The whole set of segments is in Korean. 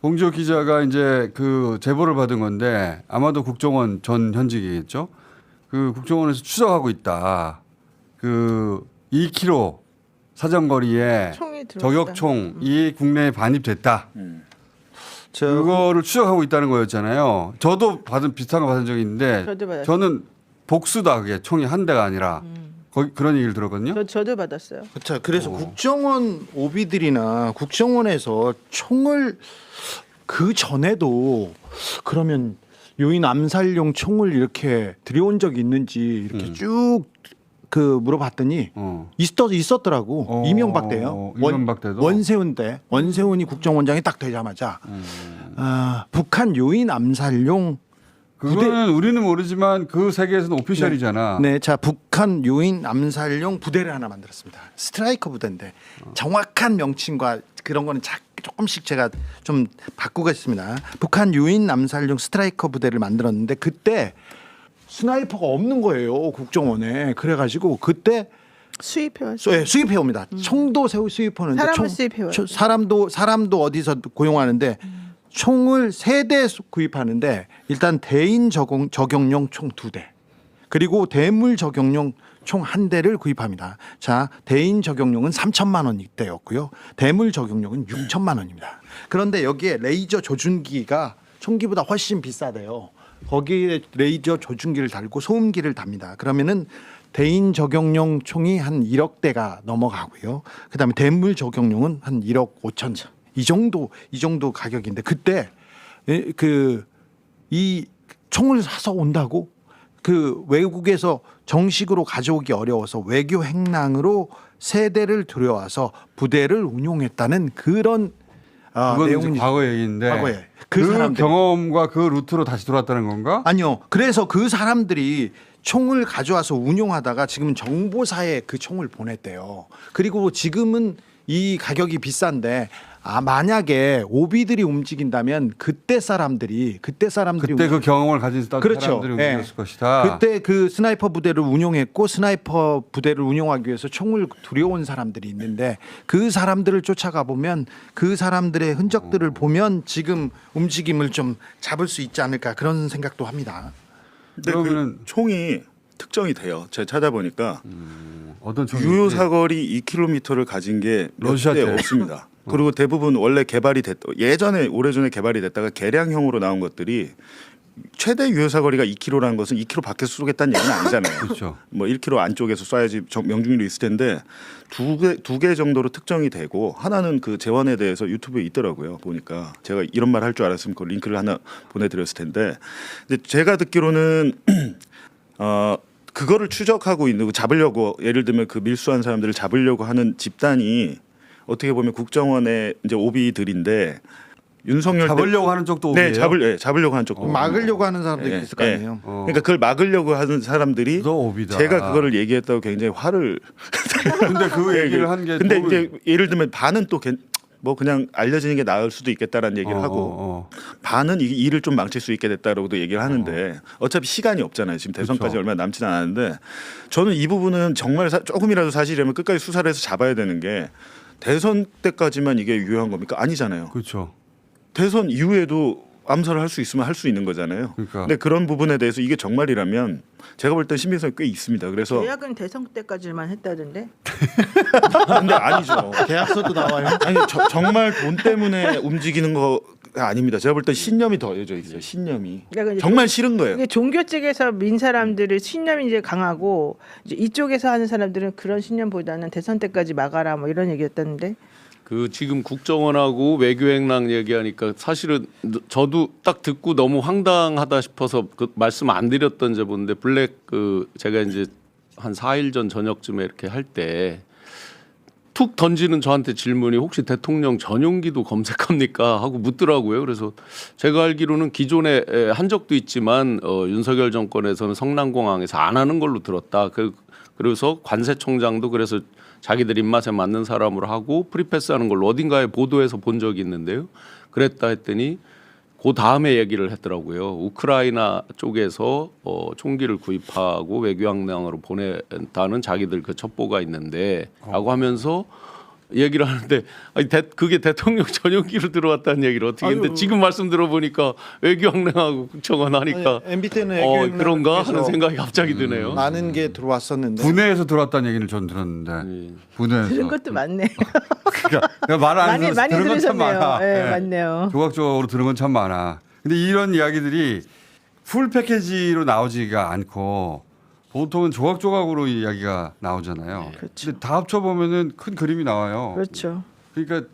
봉지호 기자가 이제 그 제보를 받은 건데 아마도 국정원 전 현직이겠죠. 그 국정원에서 추적하고 있다. 그 2km 사정거리에 저격총이 국내에 반입됐다. 그거를 추적하고 있다는 거였잖아요. 저도 비슷한 거 받은 적이 있는데 저는 복수다. 그게 총이 한 대가 아니라 그런 얘기를 들었거든요. 저도 받았어요. 그렇죠. 그래서 국정원 오비들이나 국정원에서 총을 그 전에도 그러면 요인 암살용 총을 이렇게 들여온 적이 있는지 이렇게 쭉 그 물어봤더니 있었더라고. 이명박 때요. 이명박 때도 원세훈 때 원세훈이 국정원장이 딱 되자마자 북한 요인 암살용 그거는 우리는 모르지만 그 세계에서는 오피셜이잖아. 네, 자 북한 요인 암살용 부대를 하나 만들었습니다. 스트라이커 부대인데 정확한 명칭과 그런 거는 조금씩 제가 좀 바꾸겠습니다. 북한 요인 암살용 스트라이커 부대를 만들었는데 그때 스나이퍼가 없는 거예요 국정원에. 그래가지고 그때 수입해왔어요. 네, 수입해 옵니다. 총도 수입하는데 사람을 수입해와요. 사람도 어디서 고용하는데 총을 3대 구입하는데 일단 대인 적용용 총 2대 그리고 대물 적용용 총 1대를 구입합니다. 자, 대인 적용용은 3천만 원대였고요. 대물 적용용은 6천만 원입니다. 그런데 여기에 레이저 조준기가 총기보다 훨씬 비싸대요. 거기에 레이저 조준기를 달고 소음기를 답니다. 그러면은 대인 적용용 총이 한 1억 대가 넘어가고요. 그다음에 대물 적용용은 한 1억 5천 이 정도 가격인데 그때 이 총을 사서 온다고 그 외국에서 정식으로 가져오기 어려워서 외교 행랑으로 3대를 들여와서 부대를 운용했다는 그런 그건 과거 얘기인데 과거에 그 경험과 그 루트로 다시 돌아왔다는 건가? 아니요. 그래서 그 사람들이 총을 가져와서 운용하다가 지금은 정보사에 그 총을 보냈대요. 그리고 지금은 이 가격이 비싼데 만약에 오비들이 움직인다면 그때 그 경험을 가진 그렇죠. 사람들이 움직였을 것이다. 그때 그 스나이퍼 부대를 운용했고 스나이퍼 부대를 운용하기 위해서 총을 들여온 사람들이 있는데 그 사람들을 쫓아가 보면 그 사람들의 흔적들을 보면 지금 움직임을 좀 잡을 수 있지 않을까 그런 생각도 합니다. 근데 그 총이 특정이 돼요. 제가 찾아보니까 어떤 유효 사거리 2km를 가진 게 몇 대 없습니다. 그리고 대부분 원래 예전에 오래전에 개발이 됐다가 개량형으로 나온 것들이 최대 유효 사거리가 2km라는 것은 2km 밖에서 쏘겠다는 얘기는 아니잖아요. 그렇죠. 뭐 1km 안쪽에서 쏴야지 명중률이 있을 텐데 두 개 정도로 특정이 되고 하나는 그 재원에 대해서 유튜브에 있더라고요. 보니까 제가 이런 말 할 줄 알았으면 그 링크를 하나 보내드렸을 텐데 근데 제가 듣기로는 그거를 추적하고 있는 잡으려고 예를 들면 그 밀수한 사람들을 잡으려고 하는 집단이 어떻게 보면 국정원의 이제 오비들인데 윤석열 잡으려고 하는 쪽도 오비예요? 네, 잡으려고 하는 쪽도 막으려고 하는 사람들이 있을 거 아니에요. 그러니까 그걸 막으려고 하는 사람들이 오비다. 제가 그거를 얘기했다고 굉장히 화를 근데 그 얘기를 한 게 근데 이제 예를 들면 반은 또 뭐 그냥 알려지는 게 나을 수도 있겠다라는 얘기를 하고 반은 이 일을 좀 망칠 수 있게 됐다라고도 얘기를 하는데 어차피 시간이 없잖아요. 지금 대선까지 그렇죠. 얼마 남지 않았는데 저는 이 부분은 정말 조금이라도 사실이라면 끝까지 수사를 해서 잡아야 되는 게 대선 때까지만 이게 유효한 겁니까? 아니잖아요. 그렇죠. 대선 이후에도 암살을 할 수 있으면 할 수 있는 거잖아요. 그러니까. 근데 그런 부분에 대해서 이게 정말이라면 제가 볼 땐 신빙성이 꽤 있습니다. 그래서 계약은 대선 때까지만 했다던데. 근데 아니죠. 계약서도 나와요. 아니 정말 돈 때문에 움직이는 거가 아닙니다. 제가 볼 땐 신념이 더해져 있어요. 신념이 그러니까 정말 싫은 거예요. 이게 종교 쪽에서 민 사람들의 신념이 이제 강하고 이제 이쪽에서 하는 사람들은 그런 신념보다는 대선 때까지 막아라 뭐 이런 얘기였다는데. 그 지금 국정원하고 외교행랑 얘기하니까 사실은 저도 딱 듣고 너무 황당하다 싶어서 그 말씀 안 드렸던 제보인데 블랙 제가 이제 한 4일 전 저녁쯤에 이렇게 할 때 툭 던지는 저한테 질문이 혹시 대통령 전용기도 검색합니까 하고 묻더라고요. 그래서 제가 알기로는 기존에 한 적도 있지만 윤석열 정권에서는 성남공항에서 안 하는 걸로 들었다. 그래서 관세청장도 그래서 자기들 입맛에 맞는 사람으로 하고 프리패스하는 걸로 어딘가에 보도해서 본 적이 있는데요. 그랬다 했더니 그 다음에 얘기를 했더라고요. 우크라이나 쪽에서 총기를 구입하고 외교항랑으로 보냈다는 자기들 그 첩보가 있는데라고 하면서 얘기를 하는데 아니, 그게 대통령 전용기로 들어왔다는 얘기를 어떻게 했는데 아유. 지금 말씀 들어보니까 외교학령하고 국정원 하니까 MB 때는 그런가 하는 생각이 갑자기 드네요. 많은 게 들어왔었는데 분해에서 들어왔다는 얘기를 전 들었는데 예. 분해에서. 들은 것도 많네. 그러니까 말안 해서 많이 들은 건 참 들으셨네요. 많아. 네, 예. 맞네요. 조각적으로 들은 건 참 많아. 근데 이런 이야기들이 풀 패키지로 나오지가 않고 보통은 조각조각으로 이야기가 나오잖아요. 그렇죠. 근데 다 합쳐 보면은 큰 그림이 나와요. 그렇죠. 그러니까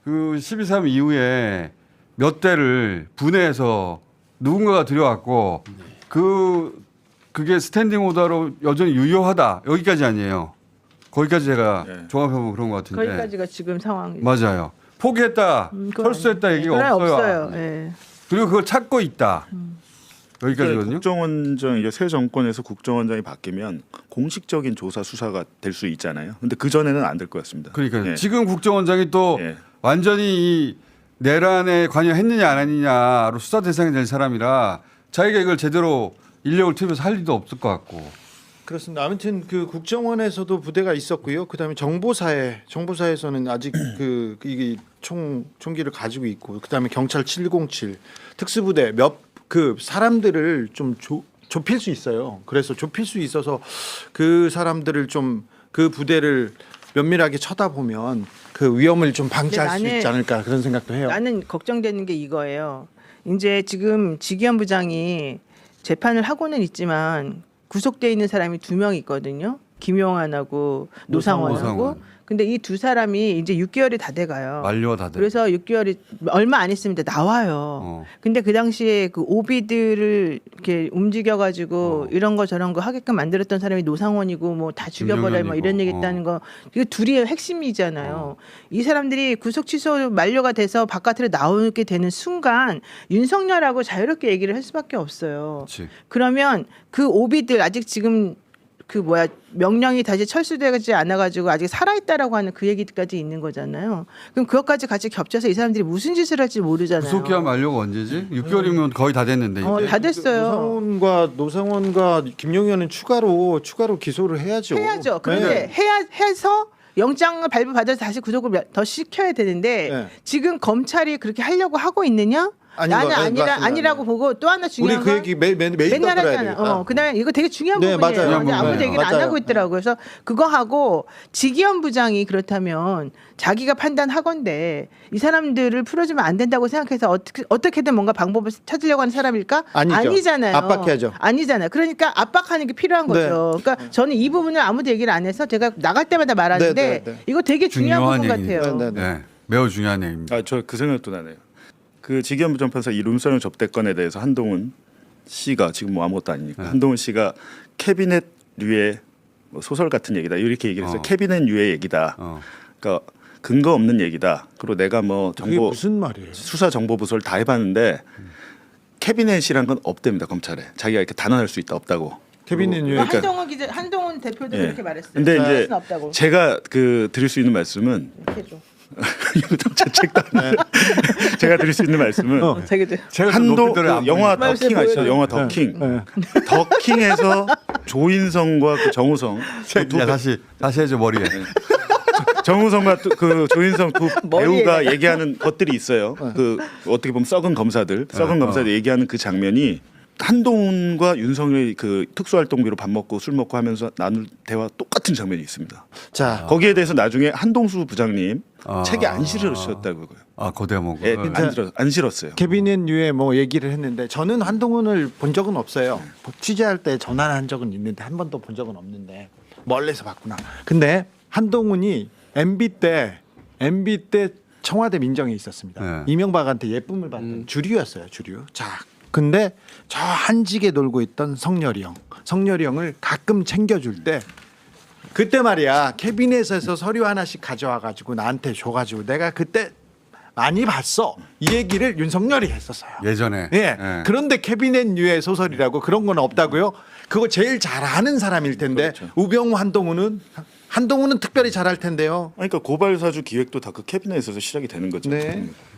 그 12.3 이후에 몇 대를 분해해서 누군가가 들여왔고 그게 스탠딩 오더로 여전히 유효하다 여기까지 아니에요. 거기까지 제가 네. 종합해보면 그런 것 같은데. 거기까지가 지금 상황이. 맞아요. 포기했다, 그건 철수했다 아니에요. 얘기가 그건 없어요. 없어요. 예. 그리고 그걸 찾고 있다. 여기까지거든요. 국정원장 이제 새 정권에서 국정원장이 바뀌면 공식적인 조사 수사가 될 수 있잖아요. 근데 그 전에는 안 될 것 같습니다. 그러니까 예. 지금 국정원장이 또 예. 완전히 이 내란에 관여했느냐 안 했느냐로 수사 대상이 될 사람이라 자기가 이걸 제대로 인력을 투입해서 할 리도 없을 것 같고. 그렇습니다. 아무튼 그 국정원에서도 부대가 있었고요. 그다음에 정보사에서는 아직 이게 총기를 가지고 있고, 그다음에 경찰 707 특수부대 그 사람들을 좀 좁힐 수 있어요. 그래서 좁힐 수 있어서 그 사람들을 좀 그 부대를 면밀하게 쳐다보면 그 위험을 좀 방지할 수 근데 있지 않을까 그런 생각도 해요. 나는 걱정되는 게 이거예요. 이제 지금 지기현 부장이 재판을 하고는 있지만 구속돼 있는 사람이 2명 있거든요. 김용환하고 노상원하고. 노상원. 근데 이 두 사람이 이제 6개월이 다 돼가요. 만료가 다 돼. 그래서 6개월이 얼마 안 있으면 이제 나와요. 어. 근데 그 당시에 그 오비들을 이렇게 움직여가지고 이런 거 저런 거 하게끔 만들었던 사람이 노상원이고 뭐 다 죽여버려 뭐 이런 얘기 했다는 거. 이거 둘이 핵심이잖아요. 이 사람들이 구속 취소 만료가 돼서 바깥으로 나오게 되는 순간 윤석열하고 자유롭게 얘기를 할 수밖에 없어요. 그렇지. 그러면 그 오비들 아직 지금 명령이 다시 철수되지 않아가지고 아직 살아있다라고 하는 그 얘기까지 있는 거잖아요. 그럼 그것까지 같이 겹쳐서 이 사람들이 무슨 짓을 할지 모르잖아요. 구속기한 만료가 언제지? 6개월이면 거의 다 됐는데. 이제. 다 됐어요. 노상원과 김용현은 추가로 기소를 해야죠. 해야죠. 그런데 네. 해서 영장을 발부받아서 다시 구속을 더 시켜야 되는데 네. 지금 검찰이 그렇게 하려고 하고 있느냐? 나는 맞습니다. 아니라고 보고 또 하나 우리 중요한 그 건 얘기 매일 맨날 들어야 하잖아. 되겠다. 그다음에 이거 되게 중요한 네, 부분이에요. 맞아요. 근데 아무도 네. 얘기를 안 맞아요. 하고 있더라고요. 그래서 그거 하고 지기현 부장이 그렇다면 자기가 판단하건대 이 사람들을 풀어주면 안 된다고 생각해서 어떻게든 뭔가 방법을 찾으려고 하는 사람일까? 아니죠. 아니잖아요. 압박해야죠. 아니잖아요. 그러니까 압박하는 게 필요한 네. 거죠. 그러니까 저는 이 부분을 아무도 얘기를 안 해서 제가 나갈 때마다 말하는데 네, 네, 네. 이거 되게 중요한 부분 얘기입니다. 같아요. 네, 네. 매우 중요한 얘기입니다. 저 그 생각도 나네요. 그 지기현 부장판사 이 룸사롱 접대건에 대해서 한동훈 씨가 지금 뭐 아무것도 아니니까 한동훈 씨가 캐비넷류의 뭐 소설 같은 얘기다 이렇게 얘기를 해서 캐비넷류의 얘기다. 그러니까 근거 없는 얘기다. 그리고 내가 뭐 그게 정보 무슨 말이에요? 수사 정보 부서를 다 해봤는데 캐비넷이란 건 없답니다 검찰에. 자기가 이렇게 단언할 수 있다 없다고. 캐비넷 그리고 유에 한동훈 대표도 예. 그렇게 말했어요. 근데 이제 그럴 수는 없다고. 제가 그 드릴 수 있는 말씀은 이렇게 해줘. 제 책도 안 제가 드릴 수 있는 말씀은 자기도 제가 한도 그 안 영화 보니까. 더킹 아시죠? 영화 더킹. 더킹에서 조인성과 그 정우성 야, 다시 해줘 머리에. 정우성과 그 조인성 두 머리에 배우가 내가. 얘기하는 것들이 있어요. 그 어떻게 보면 썩은 검사들 얘기하는 그 장면이 한동훈과 윤석열이 그 특수활동비로 밥 먹고 술 먹고 하면서 나눌 대화 똑같은 장면이 있습니다. 자, 거기에 대해서 나중에 한동수 부장님 아. 책에 안 실으셨다고요. 아 거대목. 예, 안 실었어요. 캐비넷 유에 뭐 얘기를 했는데 저는 한동훈을 본 적은 없어요. 취재할 때 전화를 한 적은 있는데 한 번도 본 적은 없는데 멀리서 봤구나. 근데 한동훈이 MB 때 청와대 민정에 있었습니다. 네. 이명박한테 예쁨을 받던 주류였어요, 주류. 자, 근데 저 한직에 놀고 있던 성렬이 형을 가끔 챙겨줄 때 그때 말이야 캐비넷에서 서류 하나씩 가져와 가지고 나한테 줘가지고 내가 그때 많이 봤어 이 얘기를 윤석열이 했었어요. 예전에. 예. 예. 그런데 캐비넷 유의 소설이라고 그런 건 없다고요? 그거 제일 잘 아는 사람일 텐데 그렇죠. 우병우 한동훈은 특별히 잘할 텐데요. 그러니까 고발 사주 기획도 다 그 캐비넷에서 시작이 되는 거죠. 네.